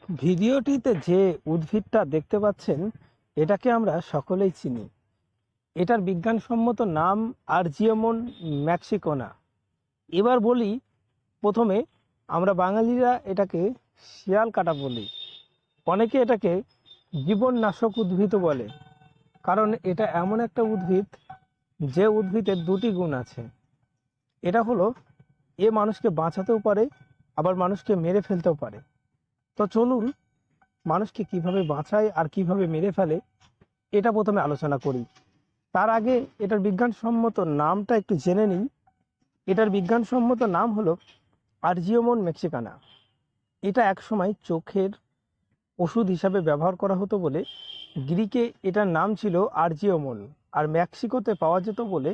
ভিডিওটিতে যে উদ্ভিদটা দেখতে পাচ্ছেন এটাকে আমরা সকলেই চিনি। এটার বিজ্ঞানসম্মত নাম আরজিওমন ম্যাক্সিকোনা। এবার বলি, প্রথমে আমরা বাঙালিরা এটাকে শিয়াল কাটা বলি। অনেকে এটাকে জীবননাশক উদ্ভিদও বলে, কারণ এটা এমন একটা উদ্ভিদ যে উদ্ভিদের দুটি গুণ আছে। এটা হলো, এ মানুষকে বাঁচাতেও পারে, আবার মানুষকে মেরে ফেলতেও পারে। তো চলুন মানুষকে কিভাবে বাঁচায় আর কিভাবে মেরে ফেলে এটা প্রথমে আলোচনা করি। তার আগে এটার বিজ্ঞানসম্মত নামটা একটু জেনে নিই। এটার বিজ্ঞানসম্মত নাম হলো আরজিওমন মেক্সিকানা। এটা একসময় চোখের ওষুধ হিসাবে ব্যবহার করা হতো বলে গ্রিকে এটার নাম ছিল আরজিওমন, আর মেক্সিকোতে পাওয়া যেত বলে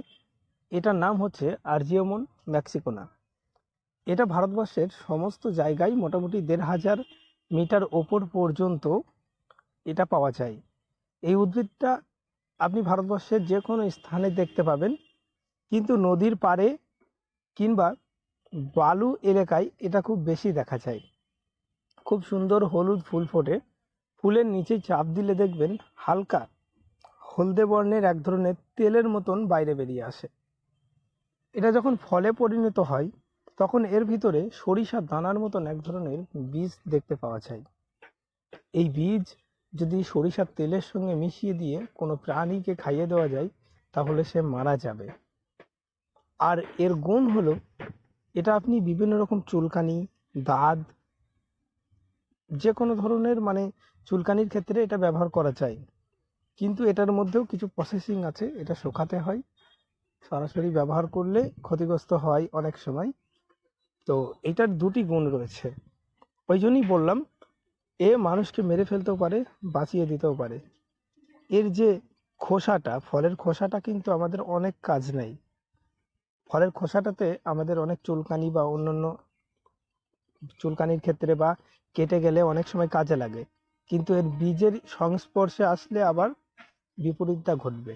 এটার নাম হচ্ছে আরজিওমন মেক্সিকোনা। এটা ভারতবর্ষের সমস্ত জায়গায় মোটামুটি ১,৫০০ মিটার ওপর পর্যন্ত এটা পাওয়া যায়। এই উদ্ভিদটা আপনি ভারতবর্ষের যে কোনো স্থানে দেখতে পাবেন, কিন্তু নদীর পাড়ে কিংবা বালু এলাকায় এটা খুব বেশি দেখা যায়। খুব সুন্দর হলুদ ফুল ফোটে, ফুলের নিচে চাপ দিলে দেখবেন হালকা হলদে বর্ণের এক ধরনের তেলের মতন বাইরে বেরিয়ে আসে। এটা যখন ফলে পরিণত হয় তখন এর ভিতরে সরিষা দানার মতন এক ধরনের বীজ দেখতে পাওয়া যায়। এই বীজ যদি সরিষার তেলের সঙ্গে মিশিয়ে দিয়ে কোনো প্রাণীকে খাইয়ে দেওয়া যায় তাহলে সে মারা যাবে। আর এর গুণ হলো, এটা আপনি বিভিন্ন রকম চুলকানি, দাঁত, যে কোনো ধরনের চুলকানির ক্ষেত্রে এটা ব্যবহার করা যায়। কিন্তু এটার মধ্যেও কিছু প্রসেসিং আছে, এটা শুকাতে হয়। সরাসরি ব্যবহার করলে ক্ষতিগ্রস্ত হয় অনেক সময়। তো এটার দুটি গুণ রয়েছে, ওই জন্যই বললাম এ মানুষকে মেরে ফেলতেও পারে, বাঁচিয়ে দিতেও পারে। এর যে খোসাটা, ফলের খোসাটা কিন্তু আমাদের অনেক কাজ নেই। ফলের খোসাটাতে আমাদের অনেক চুলকানি বা অন্যান্য চুলকানির ক্ষেত্রে বা কেটে গেলে অনেক সময় কাজে লাগে, কিন্তু এর বীজের সংস্পর্শে আসলে আবার বিপরীতটা ঘটবে।